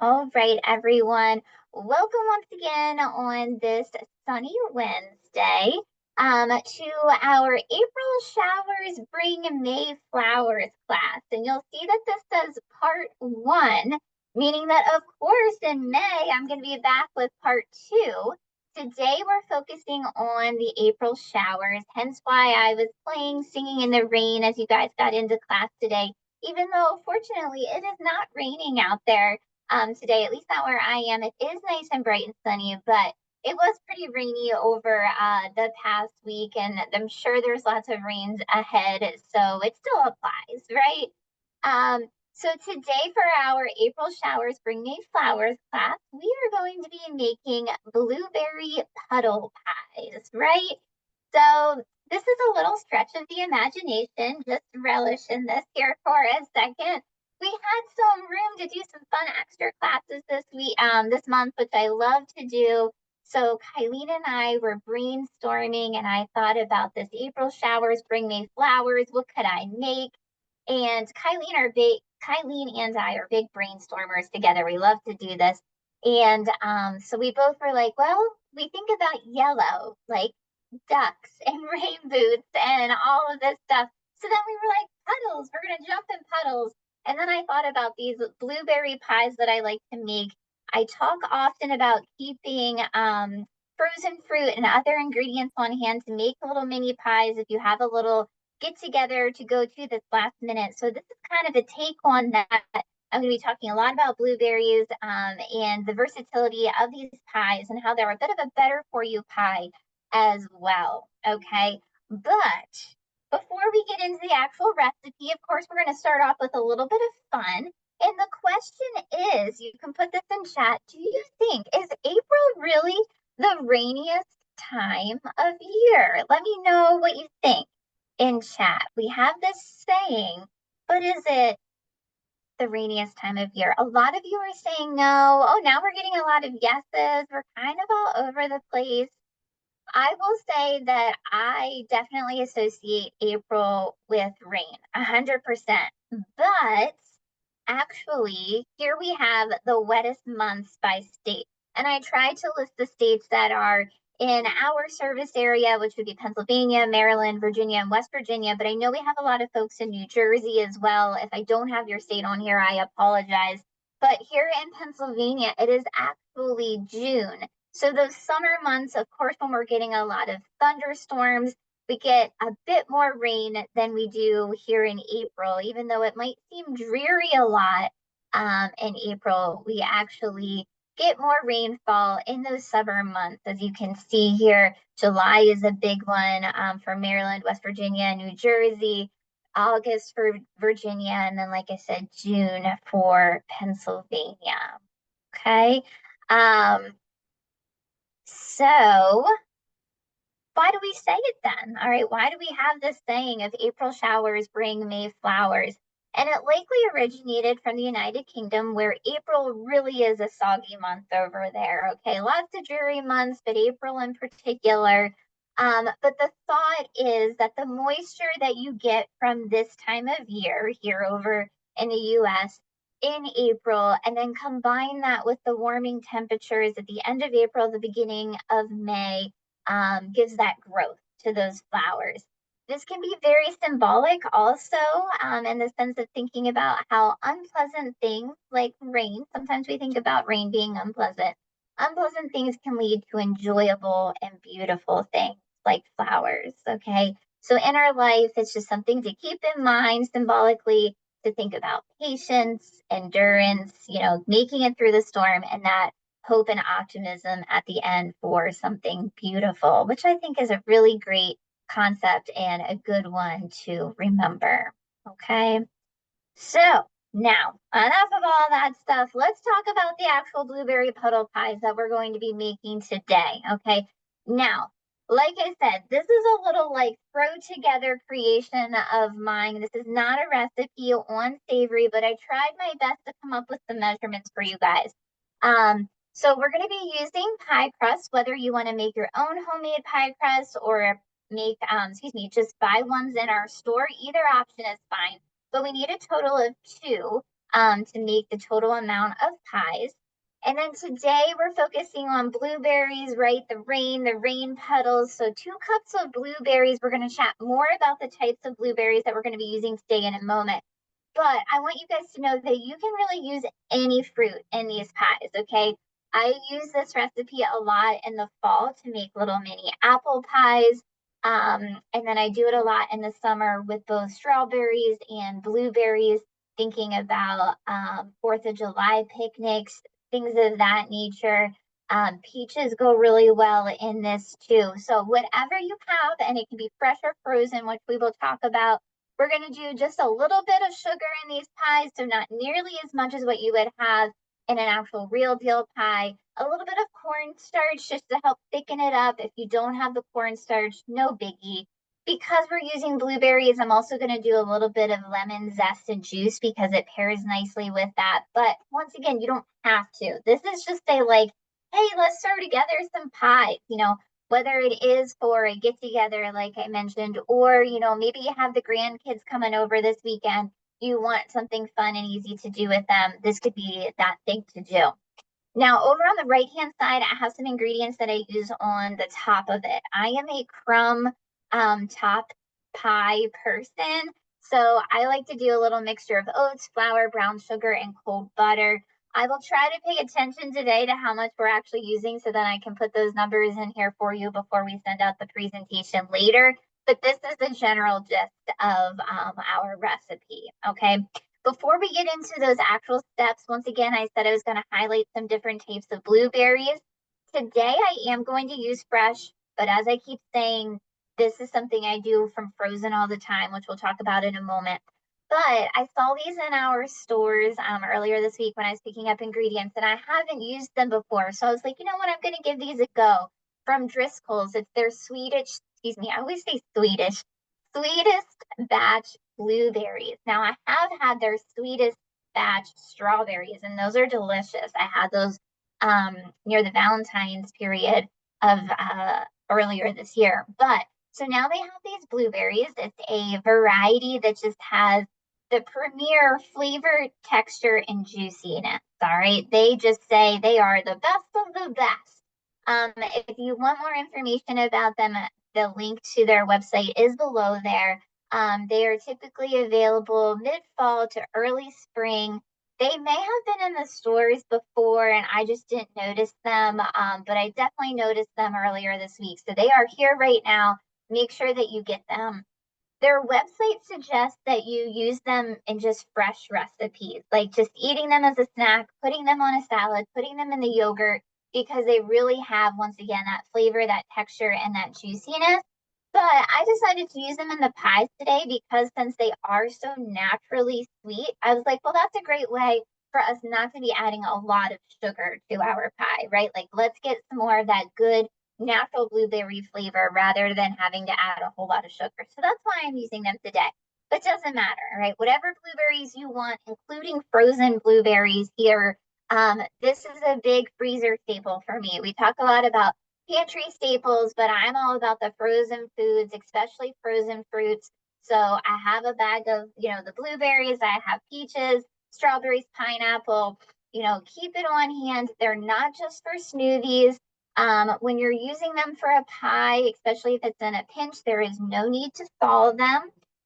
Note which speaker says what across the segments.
Speaker 1: All right, everyone. Welcome once again on this sunny Wednesday to our April Showers Bring May Flowers class. And you'll see that this says part one, meaning that, of course, in May, I'm going to be back with part two. Today, we're focusing on the April showers, hence why I was playing Singing in the Rain as you guys got into class today, even though, fortunately, it is not raining out there today, at least not where I am. It is nice and bright and sunny, but it was pretty rainy over the past week, and I'm sure there's lots of rains ahead, so it still applies, right? So today for our April Showers Bring Me Flowers class, we are going to be making blueberry puddle pies, right? So this is a little stretch of the imagination. Just relish in this here for a second. We had some room to do some fun extra classes this month, which I love to do. So Kylene and I were brainstorming, and I thought about this April showers bring me flowers. What could I make? And Kylene and I are big brainstormers together. We love to do this. And so we both were like, well, we think about yellow, like ducks and rain boots and all of this stuff. So then we were like, puddles, we're going to jump in puddles. And then I thought about these blueberry pies that I like to make. I talk often about keeping frozen fruit and other ingredients on hand to make little mini pies if you have a little get together to go to this last minute. So this is kind of a take on that. I'm going to be talking a lot about blueberries and the versatility of these pies and how they're a bit of a better for you pie as well. Okay. But before we get into the actual recipe, of course, we're going to start off with a little bit of fun. And the question is, you can put this in chat. Do you think, is April really the rainiest time of year? Let me know what you think in chat. We have this saying, but is it the rainiest time of year? A lot of you are saying no. Oh, now we're getting a lot of yeses. We're kind of all over the place. I will say that I definitely associate April with rain, 100%. But actually, here we have the wettest months by state. And I tried to list the states that are in our service area, which would be Pennsylvania, Maryland, Virginia, and West Virginia. But I know we have a lot of folks in New Jersey as well. If I don't have your state on here, I apologize. But here in Pennsylvania, it is actually June. So those summer months, of course, when we're getting a lot of thunderstorms, we get a bit more rain than we do here in April. Even though it might seem dreary a lot in April, we actually get more rainfall in those summer months. As you can see here, July is a big one for Maryland, West Virginia, New Jersey, August for Virginia, and then, like I said, June for Pennsylvania. Okay. So why do we say it then? All right, why do we have this saying of April showers bring May flowers? And it likely originated from the United Kingdom, where April really is a soggy month over there. Okay, lots of dreary months, but April in particular. But the thought is that the moisture that you get from this time of year here over in the US in April, and then combine that with the warming temperatures at the end of April, the beginning of May, gives that growth to those flowers. This can be very symbolic also in the sense of thinking about how unpleasant things like rain, sometimes we think about rain being unpleasant. Unpleasant things can lead to enjoyable and beautiful things like flowers, okay? So in our life, it's just something to keep in mind symbolically to think about patience, endurance, making it through the storm, and that hope and optimism at the end for something beautiful, which I think is a really great concept and a good one to remember. Okay. So now, enough of all that stuff. Let's talk about the actual blueberry puddle pies that we're going to be making today. Okay. Now, like I said, this is a little like throw together creation of mine. This is not a recipe on Savory, but I tried my best to come up with the measurements for you guys. So we're going to be using pie crust, whether you want to make your own homemade pie crust or make, just buy ones in our store. Either option is fine, but we need a total of two. to make the total amount of pies. And then today we're focusing on blueberries, right? The rain petals. So 2 cups of blueberries. We're going to chat more about the types of blueberries that we're going to be using today in a moment. But I want you guys to know that you can really use any fruit in these pies, okay? I use this recipe a lot in the fall to make little mini apple pies. And then I do it a lot in the summer with both strawberries and blueberries, thinking about 4th of July picnics, things of that nature. Peaches go really well in this too. So whatever you have, and it can be fresh or frozen, which we will talk about. We're going to do just a little bit of sugar in these pies, so not nearly as much as what you would have in an actual real deal pie. A little bit of cornstarch just to help thicken it up. If you don't have the cornstarch, no biggie. Because we're using blueberries, I'm also going to do a little bit of lemon zest and juice because it pairs nicely with that. But once again, you don't have to. This is just a like, hey, let's throw together some pies, whether it is for a get together, like I mentioned, or, maybe you have the grandkids coming over this weekend. You want something fun and easy to do with them. This could be that thing to do. Now, over on the right-hand side, I have some ingredients that I use on the top of it. I am a crumb top pie person. So I like to do a little mixture of oats, flour, brown sugar, and cold butter. I will try to pay attention today to how much we're actually using so that I can put those numbers in here for you before we send out the presentation later. But this is the general gist of our recipe, okay? Before we get into those actual steps, once again, I said I was going to highlight some different types of blueberries. Today, I am going to use fresh, but as I keep saying, this is something I do from frozen all the time, which we'll talk about in a moment. But I saw these in our stores earlier this week when I was picking up ingredients, and I haven't used them before. So I was like, you know what, I'm going to give these a go. From Driscoll's, it's their Swedish, excuse me, I always say Swedish, sweetest batch blueberries. Now, I have had their sweetest batch strawberries, and those are delicious. I had those near the Valentine's period of earlier this year. But so now they have these blueberries. It's a variety that just has the premier flavor, texture, and juiciness. All right. They just say they are the best of the best. If you want more information about them, the link to their website is below there. They are typically available mid-fall to early spring. They may have been in the stores before and I just didn't notice them, but I definitely noticed them earlier this week. So they are here right now. Make sure that you get them. Their website suggests that you use them in just fresh recipes, like just eating them as a snack, putting them on a salad, putting them in the yogurt, because they really have, once again, that flavor, that texture, and that juiciness. But I decided to use them in the pies today because since they are so naturally sweet, I was like, well, that's a great way for us not to be adding a lot of sugar to our pie, right? Like, let's get some more of that good natural blueberry flavor rather than having to add a whole lot of sugar. So that's why I'm using them today. But it doesn't matter, right? Whatever blueberries you want, including frozen blueberries here. This is a big freezer staple for me. We talk a lot about pantry staples, but I'm all about the frozen foods, especially frozen fruits. So I have a bag of, the blueberries, I have peaches, strawberries, pineapple, keep it on hand. They're not just for smoothies. When you're using them for a pie, especially if it's in a pinch, there is no need to thaw them.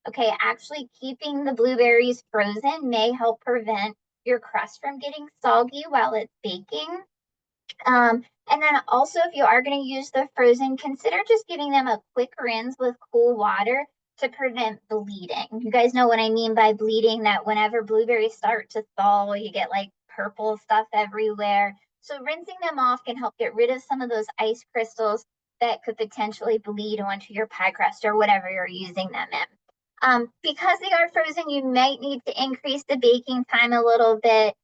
Speaker 1: Okay, actually keeping the blueberries frozen may help prevent your crust from getting soggy while it's baking. And then also, if you are going to use the frozen, consider just giving them a quick rinse with cool water to prevent bleeding. You guys know what I mean by bleeding, that whenever blueberries start to thaw, you get like purple stuff everywhere. So rinsing them off can help get rid of some of those ice crystals that could potentially bleed onto your pie crust or whatever you're using them in. Because they are frozen, you might need to increase the baking time a little bit.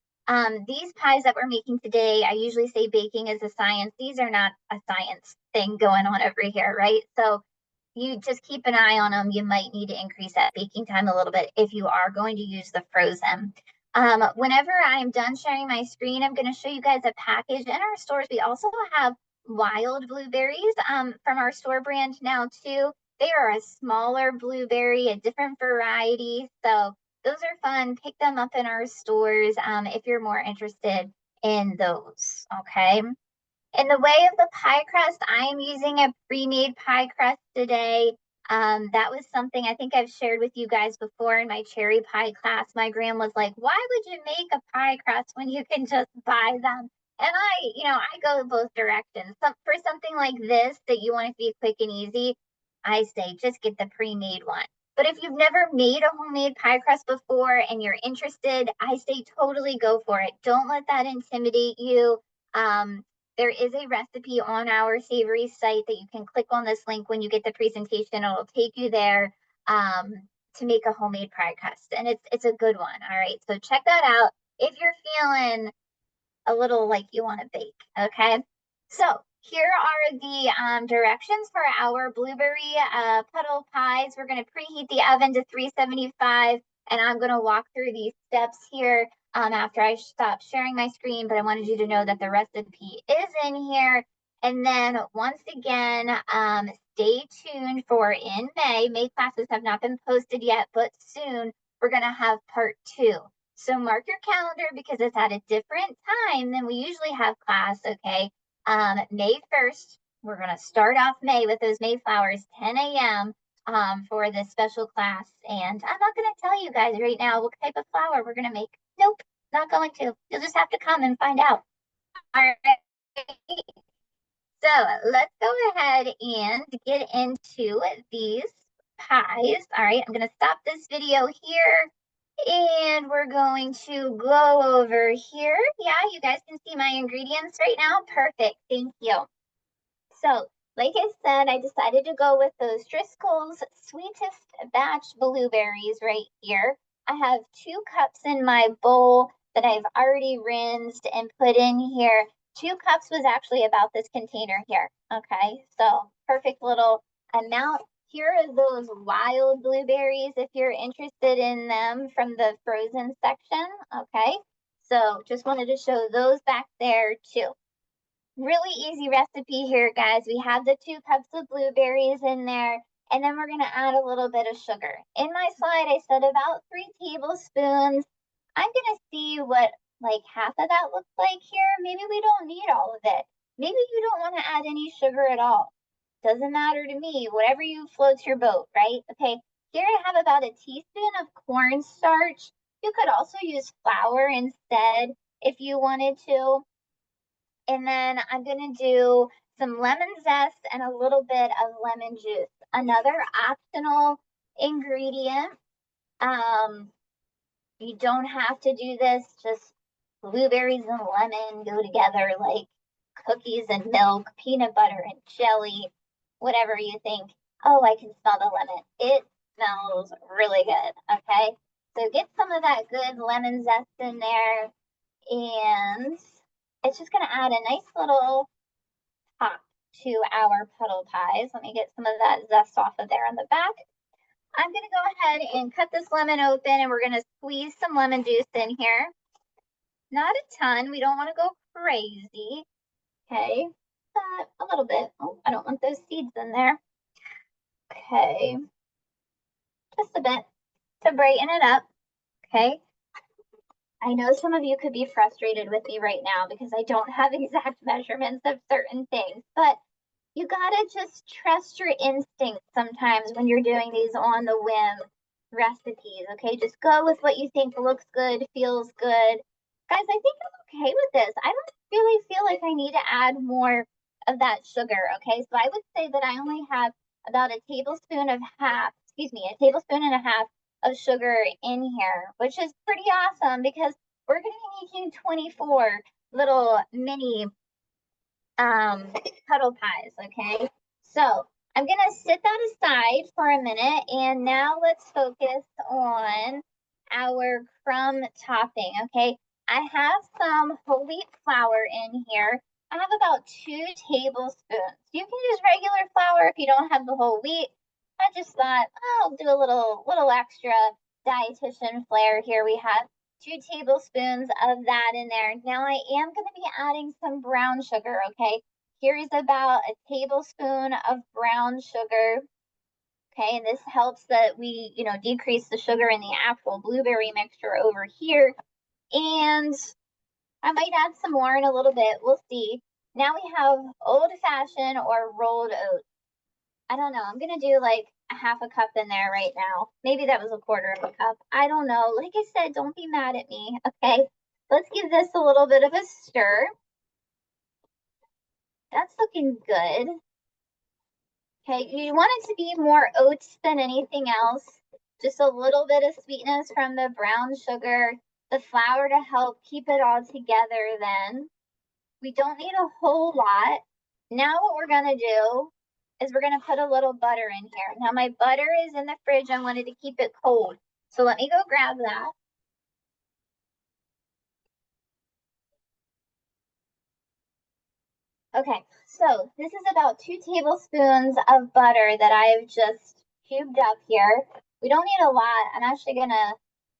Speaker 1: These pies that we're making today, I usually say baking is a science. These are not a science thing going on over here, right? So you just keep an eye on them. You might need to increase that baking time a little bit if you are going to use the frozen. Whenever I'm done sharing my screen, I'm going to show you guys a package. In our stores, we also have wild blueberries from our store brand now too. They are a smaller blueberry, a different variety. So Those are fun. Pick them up in our stores if you're more interested in those. Okay. In the way of the pie crust, I am using a pre-made pie crust today. That was something I think I've shared with you guys before in my cherry pie class. My grandma's like, why would you make a pie crust when you can just buy them? And I go both directions. For something like this that you want it to be quick and easy, I say just get the pre-made one. But if you've never made a homemade pie crust before and you're interested, I say totally go for it. Don't let that intimidate you. There is a recipe on our Savory site that you can click on this link when you get the presentation. It'll take you there to make a homemade pie crust, and it's a good one. All right, so check that out if you're feeling a little like you want to bake. Okay, so here are the directions for our blueberry puddle pies. We're going to preheat the oven to 375, and I'm going to walk through these steps here after I stop sharing my screen, but I wanted you to know that the recipe is in here. And then once again, stay tuned for in May. May classes have not been posted yet, but soon we're going to have part 2. So mark your calendar because it's at a different time than we usually have class, okay? May 1st, we're going to start off May with those Mayflowers, 10 a.m. For this special class. And I'm not going to tell you guys right now what type of flower we're going to make. Nope, not going to. You'll just have to come and find out. All right. So let's go ahead and get into these pies. All right, I'm going to stop this video here. And we're going to go over here. Yeah, you guys can see my ingredients right now. Perfect. Thank you. So, like I said, I decided to go with those Driscoll's Sweetest Batch blueberries right here. I have 2 cups in my bowl that I've already rinsed and put in here. 2 cups was actually about this container here. Okay, so perfect little amount. Here are those wild blueberries if you're interested in them from the frozen section. Okay, so just wanted to show those back there too. Really easy recipe here, guys. We have the 2 cups of blueberries in there, and then we're going to add a little bit of sugar. In my slide, I said about 3 tablespoons. I'm going to see what like half of that looks like here. Maybe we don't need all of it. Maybe you don't want to add any sugar at all. Doesn't matter to me, whatever you floats your boat, right? Okay, here I have about a teaspoon of cornstarch. You could also use flour instead if you wanted to. And then I'm going to do some lemon zest and a little bit of lemon juice. Another optional ingredient. You don't have to do this, just blueberries and lemon go together like cookies and milk, peanut butter and jelly, whatever you think. Oh, I can smell the lemon. It smells really good, okay? So get some of that good lemon zest in there, and it's just going to add a nice little pop to our puddle pies. Let me get some of that zest off of there on the back. I'm going to go ahead and cut this lemon open, and we're going to squeeze some lemon juice in here. Not a ton. We don't want to go crazy. Okay, but a little bit. Oh, I don't want those seeds in there. Okay, just a bit to brighten it up. Okay, I know some of you could be frustrated with me right now because I don't have exact measurements of certain things, but you gotta just trust your instincts sometimes when you're doing these on the whim recipes, okay? Just go with what you think looks good, feels good. Guys, I think I'm okay with this. I don't really feel like I need to add more of that sugar, okay? So I would say that I only have about a tablespoon and a half of sugar in here, which is pretty awesome because we're gonna be making 24 little mini puddle pies, okay? So I'm gonna set that aside for a minute, and now let's focus on our crumb topping, okay? I have some whole wheat flour in here. I have about 2 tablespoons. You can use regular flour if you don't have the whole wheat. I just thought, oh, I'll do a little extra dietitian flair here. We have 2 tablespoons of that in there. Now I am going to be adding some brown sugar, okay? Here is about a tablespoon of brown sugar. Okay, and this helps that we, decrease the sugar in the actual blueberry mixture over here. And I might add some more in a little bit. We'll see. Now we have old-fashioned or rolled oats. I don't know. I'm going to do like a half a cup in there right now. Maybe that was a quarter of a cup. I don't know. Like I said, don't be mad at me. Okay, let's give this a little bit of a stir. That's looking good. Okay, you want it to be more oats than anything else. Just a little bit of sweetness from the brown sugar, the flour to help keep it all together then. We don't need a whole lot. Now what we're gonna do is we're gonna put a little butter in here. Now my butter is in the fridge. I wanted to keep it cold. So let me go grab that. Okay, so this is about 2 tablespoons of butter that I've just cubed up here. We don't need a lot. I'm actually gonna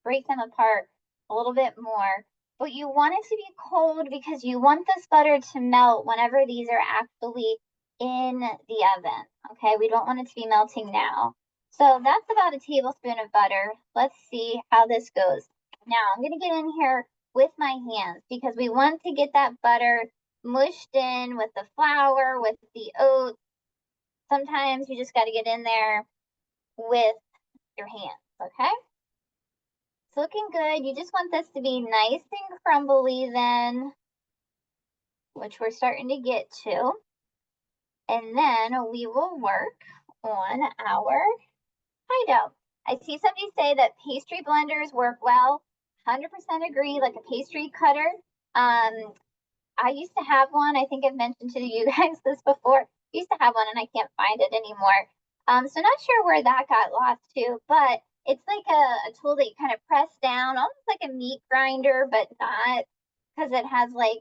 Speaker 1: break them apart a little bit more. But you want it to be cold because you want this butter to melt whenever these are actually in the oven. Okay, we don't want it to be melting now. So that's about a tablespoon of butter. Let's see how this goes. Now I'm gonna get in here with my hands because we want to get that butter mushed in with the flour, with the oats. Sometimes you just got to get in there with your hands, okay? It's looking good. You just want this to be nice and crumbly then, which we're starting to get to. And then we will work on our pie dough. I see somebody say that pastry blenders work well. 100% agree, like a pastry cutter. I used to have one. I think I've mentioned to you guys this before. I used to have one and I can't find it anymore. So not sure where that got lost to, but it's like a tool that you kind of press down, almost like a meat grinder, but not, because it has like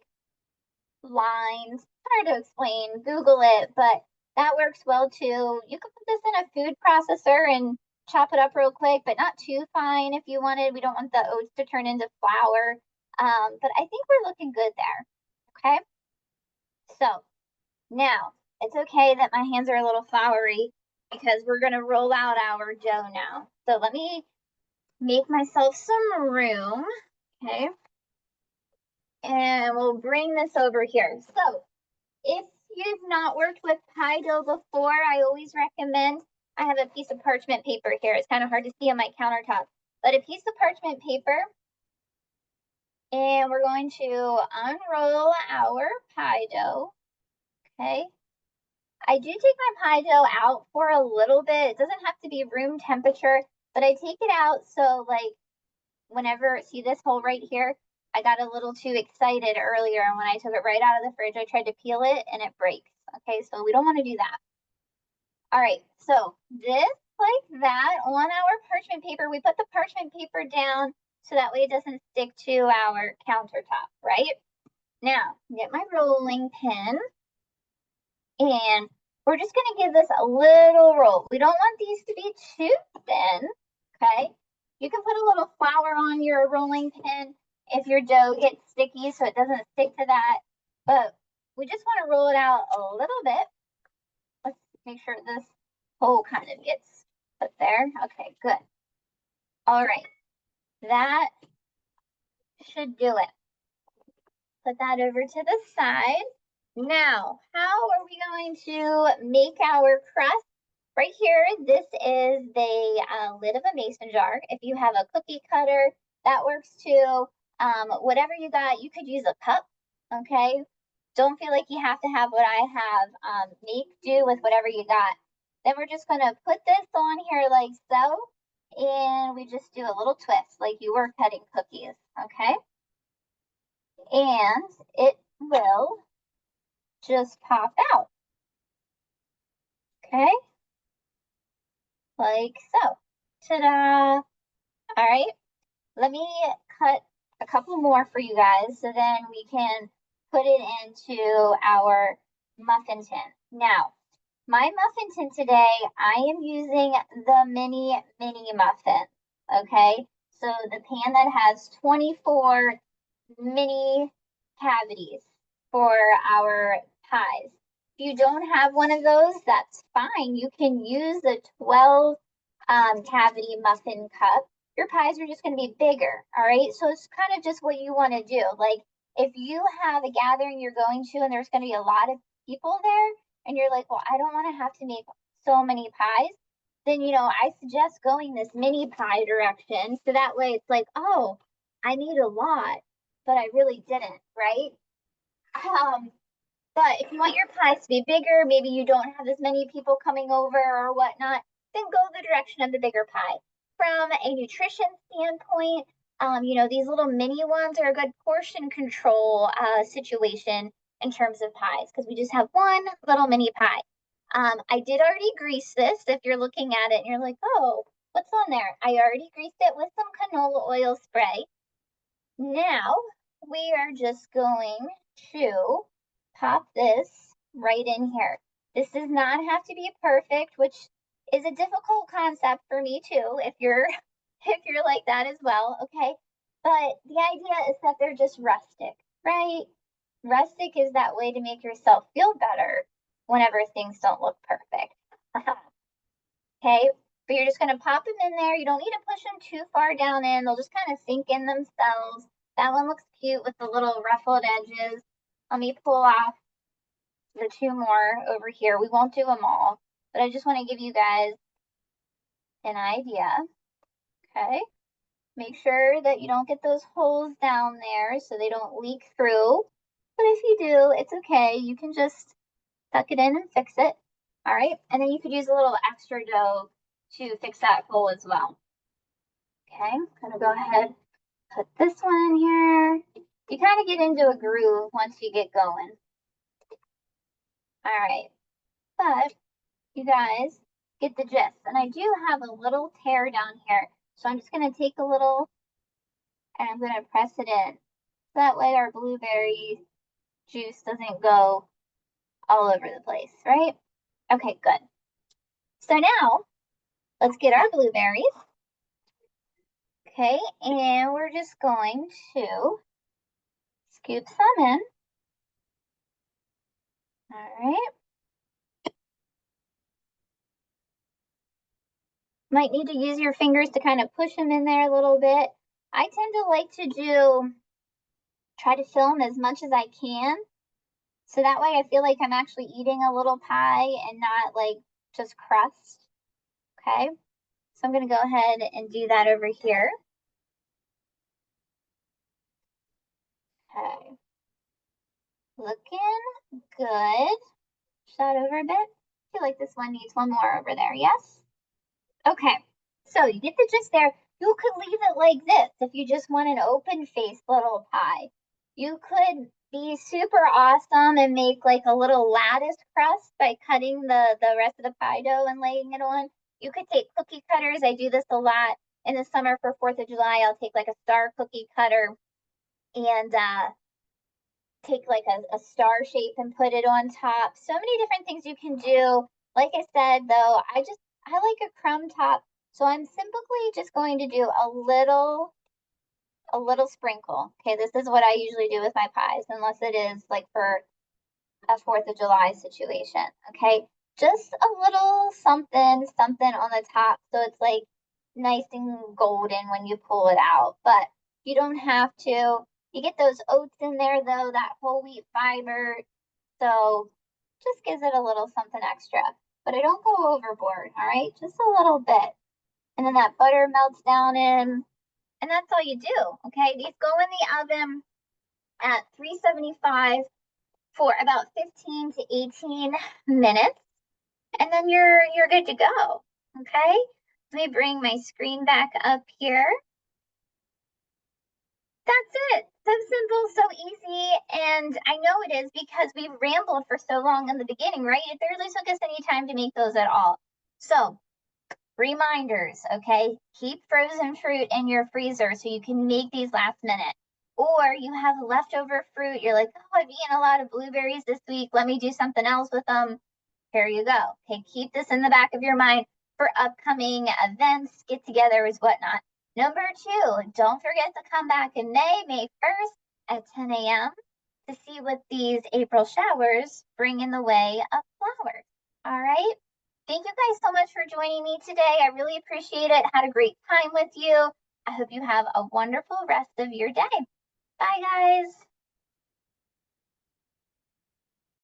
Speaker 1: lines. Hard to explain. Google it, but that works well too. You could put this in a food processor and chop it up real quick, but not too fine if you wanted. We don't want the oats to turn into flour. But I think we're looking good there. Okay, so now it's okay that my hands are a little floury because we're going to roll out our dough now. So let me make myself some room. Okay, and we'll bring this over here. So if you've not worked with pie dough before, I always recommend, I have a piece of parchment paper here. It's kind of hard to see on my countertop, but a piece of parchment paper. And we're going to unroll our pie dough. Okay. I do take my pie dough out for a little bit. It doesn't have to be room temperature, but I take it out so like whenever, see this hole right here? I got a little too excited earlier, and when I took it right out of the fridge, I tried to peel it and it breaks. Okay, so we don't want to do that. All right, so this like that on our parchment paper. We put the parchment paper down so that way it doesn't stick to our countertop, right? Now, get my rolling pin. And we're just going to give this a little roll. We don't want these to be too thin, okay? You can put a little flour on your rolling pin if your dough gets sticky so it doesn't stick to that. But we just want to roll it out a little bit. Let's make sure this hole kind of gets put there. Okay, good. All right, that should do it. Put that over to the side. Now, how are we going to make our crust? Right here, this is the lid of a mason jar. If you have a cookie cutter, that works too. Whatever you got, you could use a cup, okay? Don't feel like you have to have what I have. Make do with whatever you got. Then we're just gonna put this on here like so, and we just do a little twist like you were cutting cookies, okay? And it will just pop out. Okay, like so. Ta-da! All right, let me cut a couple more for you guys so then we can put it into our muffin tin. Now, my muffin tin today, I am using the mini muffin, okay? So the pan that has 24 mini cavities for our pies. If you don't have one of those, that's fine. You can use the 12 cavity muffin cup. Your pies are just going to be bigger, all right? So it's kind of just what you want to do. Like if you have a gathering you're going to and there's going to be a lot of people there and you're like, well, I don't want to have to make so many pies, then, I suggest going this mini pie direction. So that way it's like, oh, I need a lot, but I really didn't, right? But if you want your pies to be bigger, maybe you don't have as many people coming over or whatnot, then go the direction of the bigger pie. From a nutrition standpoint, these little mini ones are a good portion control situation in terms of pies because we just have one little mini pie. I did already grease this. If you're looking at it and you're like, oh, what's on there? I already greased it with some canola oil spray. Now we are just going to pop this right in here. This does not have to be perfect, which is a difficult concept for me too, if you're like that as well, okay? But the idea is that they're just rustic, right? Rustic is that way to make yourself feel better whenever things don't look perfect. Okay, but you're just going to pop them in there. You don't need to push them too far down in. They'll just kind of sink in themselves. That one looks cute with the little ruffled edges. Let me pull off the two more over here. We won't do them all, but I just want to give you guys an idea. Okay, make sure that you don't get those holes down there so they don't leak through. But if you do, it's okay. You can just tuck it in and fix it. All right, and then you could use a little extra dough to fix that hole as well. Okay, I'm gonna go ahead, put this one in here. You kind of get into a groove once you get going. All right, but you guys get the gist. And I do have a little tear down here. So I'm just gonna take a little and I'm gonna press it in. So that way our blueberry juice doesn't go all over the place, right? Okay, good. So now let's get our blueberries. Okay, and we're just going to scoop some in. All right. Might need to use your fingers to kind of push them in there a little bit. I tend to like to try to fill them as much as I can. So that way I feel like I'm actually eating a little pie and not like just crust. Okay, so I'm gonna go ahead and do that over here. Okay, looking good. Push that over a bit. I feel like this one needs one more over there, yes? Okay, so you get the gist there. You could leave it like this if you just want an open-faced little pie. You could be super awesome and make like a little lattice crust by cutting the rest of the pie dough and laying it on. You could take cookie cutters. I do this a lot in the summer for 4th of July. I'll take like a star cookie cutter and take like a star shape and put it on top. So many different things you can do. Like I said, though, I like a crumb top. So I'm simply just going to do a little sprinkle. Okay, this is what I usually do with my pies, unless it is like for a 4th of July situation. Okay, just a little something on the top so it's like nice and golden when you pull it out. But you don't have to. You get those oats in there though, that whole wheat fiber. So just gives it a little something extra. But I don't go overboard, all right? Just a little bit. And then that butter melts down in. And that's all you do, okay? These go in the oven at 375 for about 15 to 18 minutes. And then you're good to go, okay? Let me bring my screen back up here. That's it. So simple, so easy. And I know it is because we've rambled for so long in the beginning, right? It barely took us any time to make those at all. So reminders, okay? Keep frozen fruit in your freezer so you can make these last minute. Or you have leftover fruit. You're like, oh, I've eaten a lot of blueberries this week. Let me do something else with them. Here you go. Okay, keep this in the back of your mind for upcoming events, get-togethers, whatnot. Number 2, don't forget to come back in May 1st at 10 a.m. to see what these April showers bring in the way of flowers. All right. Thank you guys so much for joining me today. I really appreciate it. Had a great time with you. I hope you have a wonderful rest of your day. Bye, guys.